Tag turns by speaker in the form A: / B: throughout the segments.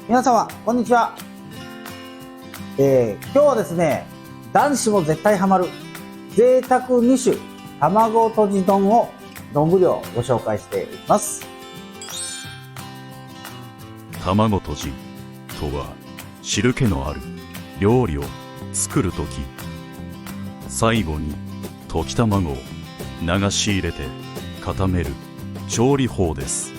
A: 皆様、こんにちは。今日はですね、男子も絶対ハマる贅沢2種卵とじ丼を丼をご紹介していきます。
B: 卵とじとは汁気のある料理を作るとき、最後に溶き卵を流し入れて固める調理法です。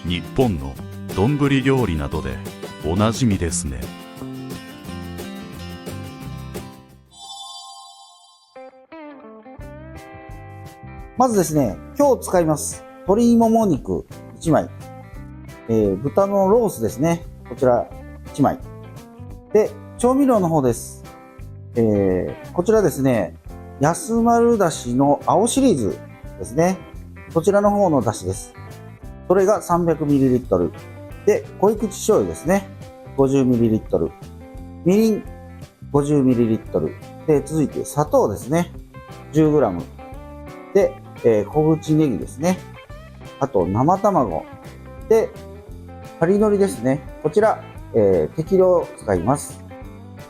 B: 日本の丼料理などでおなじみですね。
A: まずですね、今日使います鶏もも肉1枚、豚のロースですね、こちら1枚で、調味料の方です。こちらですね、安丸だしの青シリーズですね、こちらの方のだしです。それが 300ml で、濃い口醤油ですね、50ml、みりん 50ml で、続いて砂糖ですね、10g で、小口ネギですね、あと生卵で、パリのりですね、こちら、適量使います。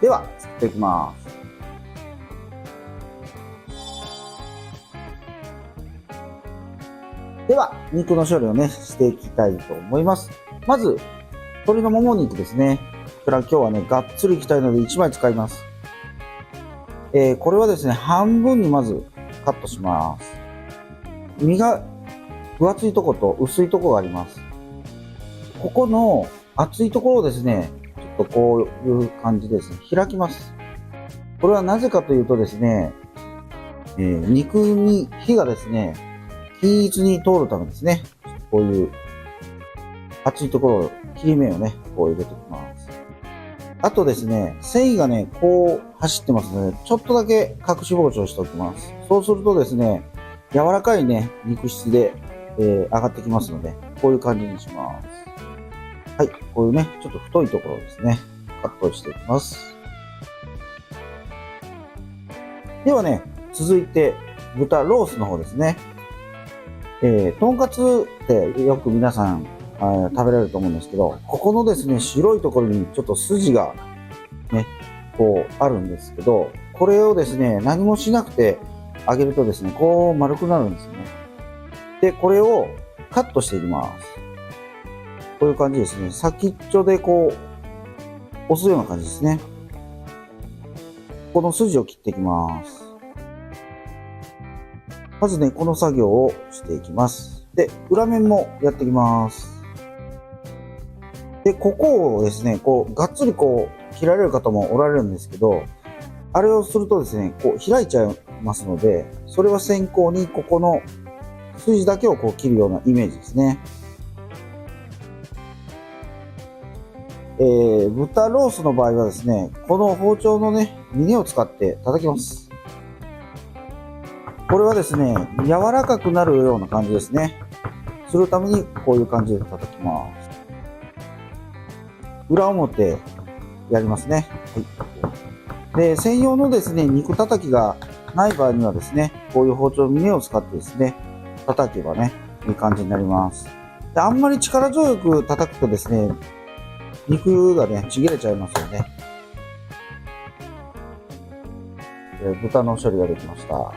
A: では作っていきます。では肉の処理をねしていきたいと思います。まず鶏のもも肉ですね。こちら今日はねがっつりいきたいので1枚使います。これはですね半分にまずカットします。身が分厚いとこと薄いところがあります。ここの厚いところをですねちょっとこういう感じですね開きます。これはなぜかというとですね、肉に火がですね均一に通るためですね。こういう厚いところを切り目をねこう入れておきます。あとですね繊維がねこう走ってますのでちょっとだけ隠し包丁しておきます。そうするとですね柔らかいね肉質で、上がってきますのでこういう感じにします。はい、こういうねちょっと太いところですねカットしていきます。ではね続いて豚ロースの方ですね。とんかつってよく皆さん食べられると思うんですけど、ここのですね白いところにちょっと筋がねこうあるんですけど、これをですね何もしなくて揚げるとですねこう丸くなるんですね。でこれをカットしていきます。こういう感じですね。先っちょでこう押すような感じですね。この筋を切っていきます。まずね、この作業をしていきます。で、裏面もやっていきます。で、ここをですね、こう、がっつりこう、切られる方もおられるんですけど、あれをするとですね、こう、開いちゃいますので、それは先行にここの筋だけをこう切るようなイメージですね。豚ロースの場合はですね、この包丁のね、峰を使って叩きます。これはですね、柔らかくなるような感じですね。するためにこういう感じで叩きます。裏表やりますね。はい。で、専用のですね、肉叩きがない場合にはですね、こういう包丁峰を使ってですね、叩けばね、いい感じになります。で、あんまり力強く叩くとですね、肉がね、ちぎれちゃいますよね。豚の処理ができました。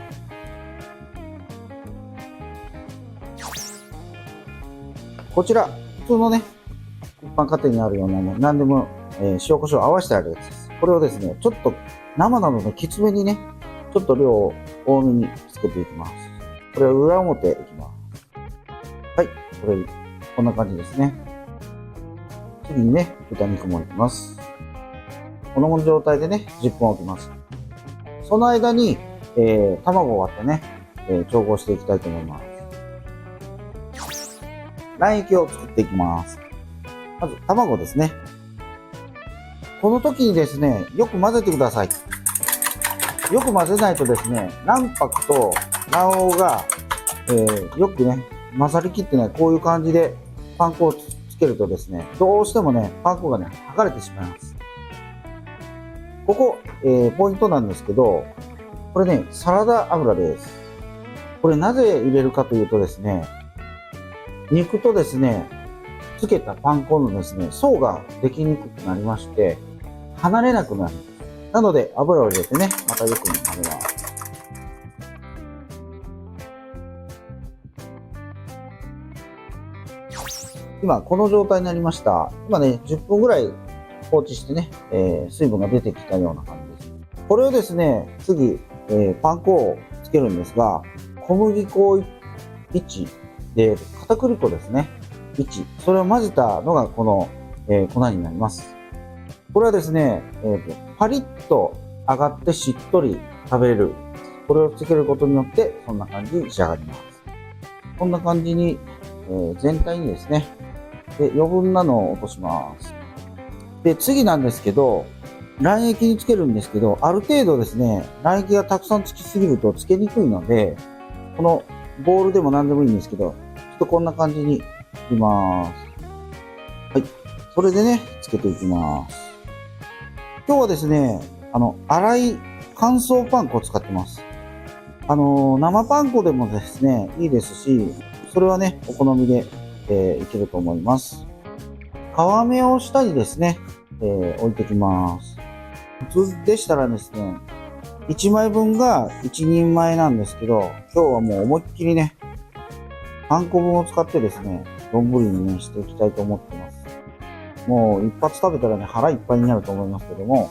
A: こちら、普通のね、一般家庭にあるようなね、何でも、塩コショウ合わせてあるやつです。これをですね、ちょっと生なのできつめにね、ちょっと量を多めにつけていきます。これを裏表いきます。はい、こんな感じですね。次にね、豚肉もいきます。この状態でね、10分置きます。その間に、卵を割ってね、調合していきたいと思います。卵液を作っていきます。まず卵ですね。この時にですね、よく混ぜてください。よく混ぜないとですね、卵白と卵黄が、よくね、混ざりきってない、こういう感じでパン粉をつけるとですね、どうしてもね、パン粉がね、剥がれてしまいます。ここ、ポイントなんですけど、これね、サラダ油です。これなぜ入れるかというとですね、肉とですね、つけたパン粉のですね、層ができにくくなりまして、離れなくなるんです。なので、油を入れてね、またよく混ぜます。今、この状態になりました。今ね、10分ぐらい放置してね、水分が出てきたような感じです。これをですね、次、パン粉をつけるんですが、小麦粉1で、片栗粉ですね、1。それを混ぜたのがこの、粉になります。これはですね、パリッと揚がってしっとり食べれる。これをつけることによって、そんな感じに仕上がります。こんな感じに、全体にですね、で余分なのを落とします。で、次なんですけど、卵液につけるんですけど、ある程度ですね、卵液がたくさんつきすぎるとつけにくいので、このボウルでも何でもいいんですけど、ちょっとこんな感じにいきます。はい。それでね、つけていきます。今日はですね、粗い乾燥パン粉を使ってます。生パン粉でもですね、いいですし、それはね、お好みで、いけると思います。皮目を下にですね、置いてきます。普通でしたらですね、1枚分が1人前なんですけど、今日はもう思いっきりね、3個分を使ってですね、丼にね、していきたいと思ってます。もう一発食べたらね、腹いっぱいになると思いますけども、はい、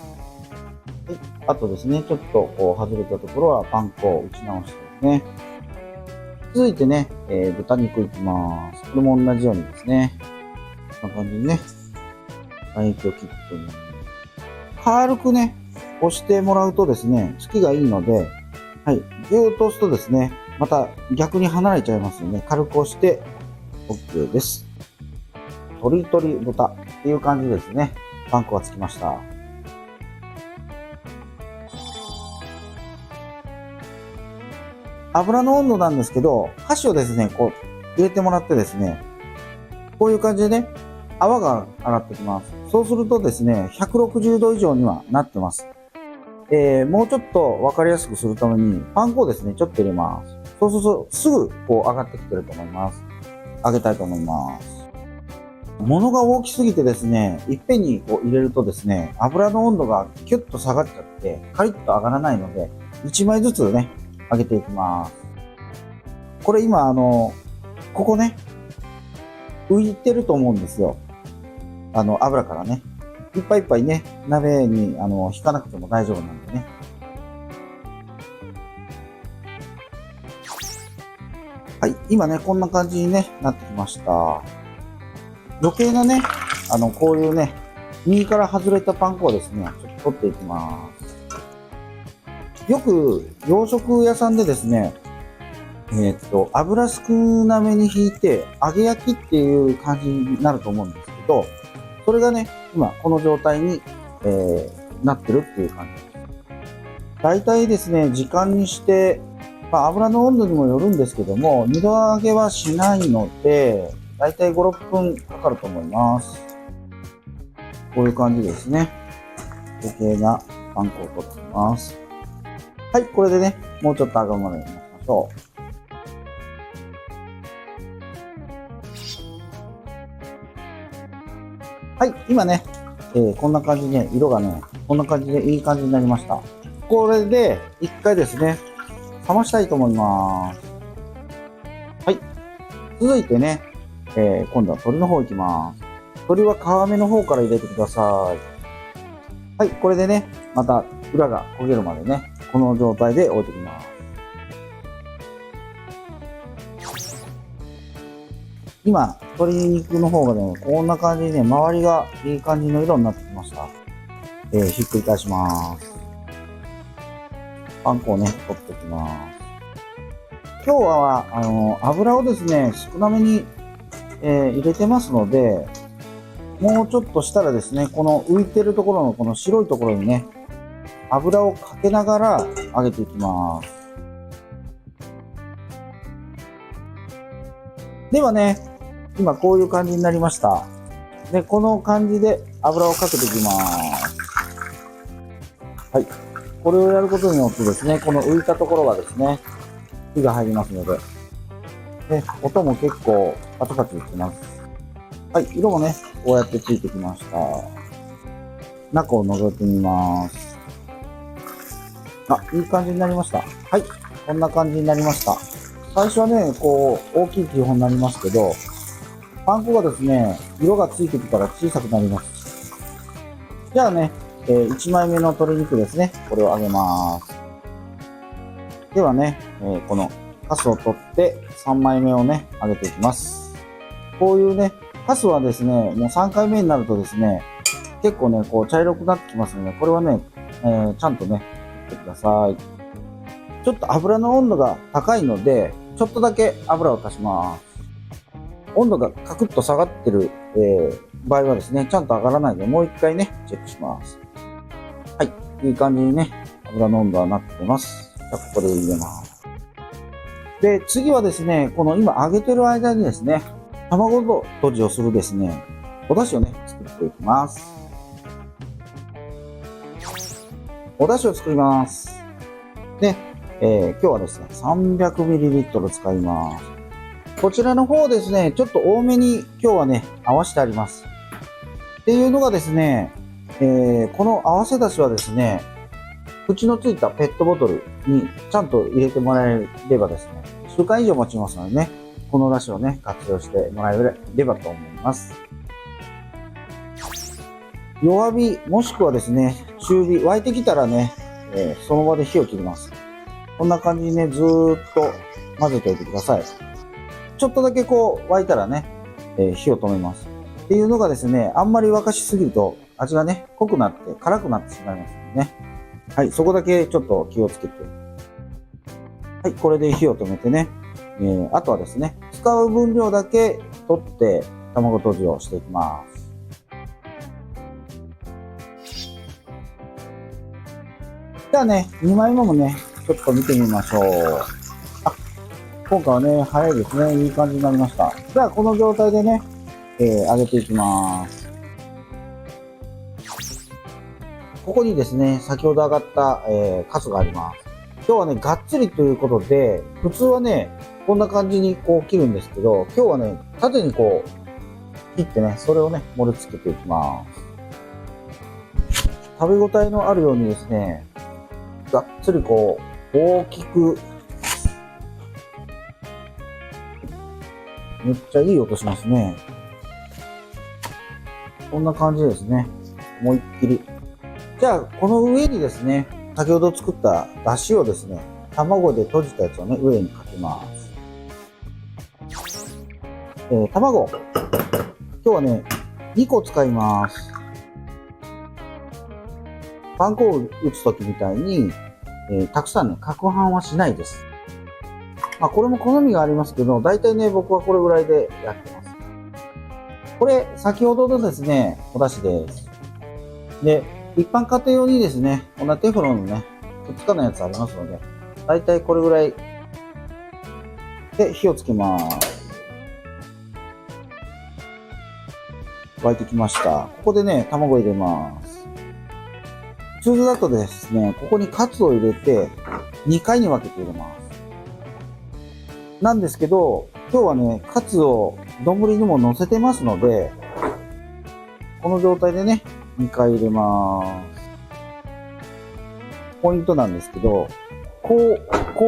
A: あとですね、ちょっとこう外れたところはパン粉を打ち直してですね。続いてね、豚肉いきます。これも同じようにですね、こんな感じにね、卵液を切ってね、軽くね、押してもらうとですね、つきがいいので、はい、ぎゅーっと押すとですね、また逆に離れちゃいますよね。軽く押して OK です。鶏豚っていう感じですね。パン粉がつきました。油の温度なんですけど、箸をですね、こう入れてもらってですね、こういう感じでね、泡が上がってきます。そうするとですね、160度以上にはなってます。もうちょっと分かりやすくするために、パン粉をですね、ちょっと入れます。そうすると、すぐこう上がってきてると思います。揚げたいと思います。物が大きすぎてですね、いっぺんにこう入れるとですね、油の温度がキュッと下がっちゃって、カリッと上がらないので、1枚ずつね、揚げていきます。これ今ここね、浮いてると思うんですよ。油からね。いっぱいいっぱいね、鍋に引かなくても大丈夫なんでね。はい、今ね、こんな感じに、ね、なってきました。余計なね、こういうね、右から外れたパン粉をですね、ちょっと取っていきます。よく洋食屋さんでですね、油少なめに引いて揚げ焼きっていう感じになると思うんですけど、それがね、今この状態に、なってるっていう感じです。大体ですね、時間にして、油の温度にもよるんですけども、二度揚げはしないので、大体5、6分かかると思います。こういう感じですね。余計なパン粉を取っていきます。はい、これでね、もうちょっと揚がるまでにしましょう。はい、今ね、こんな感じで、色がね、こんな感じでいい感じになりました。これで、一回ですね、冷ましたいと思います。はい。続いてね、今度は鶏の方行きます。鶏は皮目の方から入れてください。はい、これでね、また裏が焦げるまでね、この状態で置いておきます。今、鶏肉の方がね、こんな感じでね、周りがいい感じの色になってきました。ひっくり返します。パン粉をね、取っておきます。今日は、油をですね、少なめに、入れてますので、もうちょっとしたらですね、この浮いてるところのこの白いところにね、油をかけながら揚げていきます。ではね、今こういう感じになりました。で、この感じで油をかけていきます。はい。これをやることによってですね、この浮いたところがですね、火が入りますので、で、音も結構パチパチいきます。はい、色もね、こうやってついてきました。中を覗いてみます。あ、いい感じになりました。はい、こんな感じになりました。最初はね、こう、大きい気泡になりますけど、パン粉がですね、色がついてきたら小さくなります。じゃあね、1枚目の鶏肉ですね、これを揚げます。ではね、このカスを取って3枚目をね、揚げていきます。こういうね、カスはですね、もう3回目になるとですね、結構ね、こう茶色くなってきますので、これはね、ちゃんとね、やってください。ちょっと油の温度が高いので、ちょっとだけ油を足します。温度がカクッと下がってる、場合はですね、ちゃんと上がらないので、もう一回ね、チェックします。はい。いい感じにね、油の温度はなってます。じゃあ、ここで入れます。で、次はですね、この今揚げてる間にですね、卵ととじをするですね、お出汁をね、作っていきます。お出汁を作ります。で、今日はですね、300ml 使います。こちらの方ですね、ちょっと多めに今日はね、合わせてあります。っていうのがですね、この合わせ出しはですね、口のついたペットボトルにちゃんと入れてもらえればですね、1週間以上持ちますのでね、この出汁をね、活用してもらえればと思います。弱火もしくはですね、中火、沸いてきたらね、その場で火を切ります。こんな感じにね、ずーっと混ぜておいてください。ちょっとだけこう沸いたらね、火を止めます。っていうのがですね、あんまり沸かしすぎると味がね、濃くなって辛くなってしまいますのでね。はい、そこだけちょっと気をつけて。はい、これで火を止めてね、あとはですね、使う分量だけ取って卵とじをしていきます。じゃあね、2枚目もね、ちょっと見てみましょう。今回はね、早いですね。いい感じになりました。じゃあ、この状態でね、揚げていきます。ここにですね、先ほど揚がった、カツがあります。今日はね、がっつりということで、普通はね、こんな感じにこう切るんですけど、今日はね、縦にこう、切ってね、それをね、盛り付けていきます。食べ応えのあるようにですね、がっつりこう、大きく、めっちゃいい音しますね。こんな感じですね。思いっきり。じゃあ、この上にですね、先ほど作った出汁をですね、卵で閉じたやつをね、上にかけます。卵。今日はね、2個使います。パン粉を打つときみたいに、たくさんね、攪拌はしないです。まあ、これも好みがありますけど、大体ね、僕はこれぐらいでやってます。これ、先ほどのですね、お出汁です。で、一般家庭用にですね、こんなテフロンのね、くっつかないやつありますので、大体これぐらいで火をつけます。沸いてきました。ここでね、卵入れます。通常だとですね、ここにカツを入れて、2回に分けて入れます。なんですけど、今日はね、カツを丼にも乗せてますので、この状態でね、2回入れます。ポイントなんですけど、こう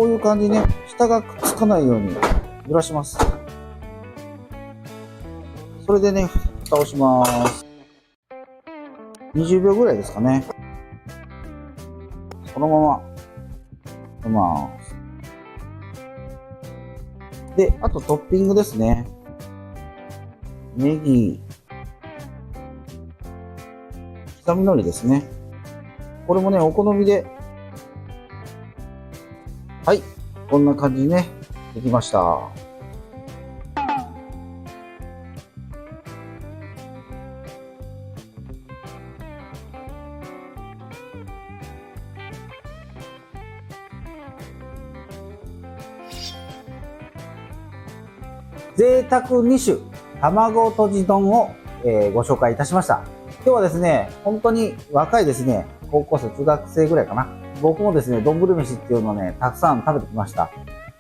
A: いう感じね、下がくっつかないように揺らします。それでね、蓋をします。20秒ぐらいですかね。このまま、入れます。で、あとトッピングですね。ネギ、刻み海苔ですね。これもね、お好みで。はい。こんな感じにね、できました。贅沢2種卵とじ丼を、ご紹介いたしました。今日はですね、本当に若いですね、高校生、中学生ぐらいかな。僕もですね、丼飯っていうのをね、たくさん食べてきました。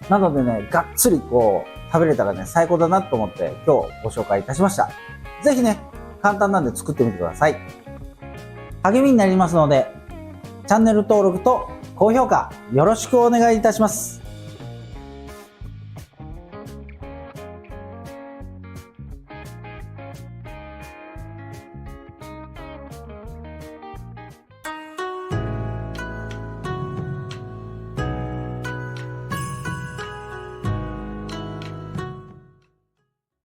A: なのでね、がっつりこう、食べれたらね、最高だなと思って今日ご紹介いたしました。ぜひね、簡単なんで作ってみてください。励みになりますので、チャンネル登録と高評価よろしくお願いいたします。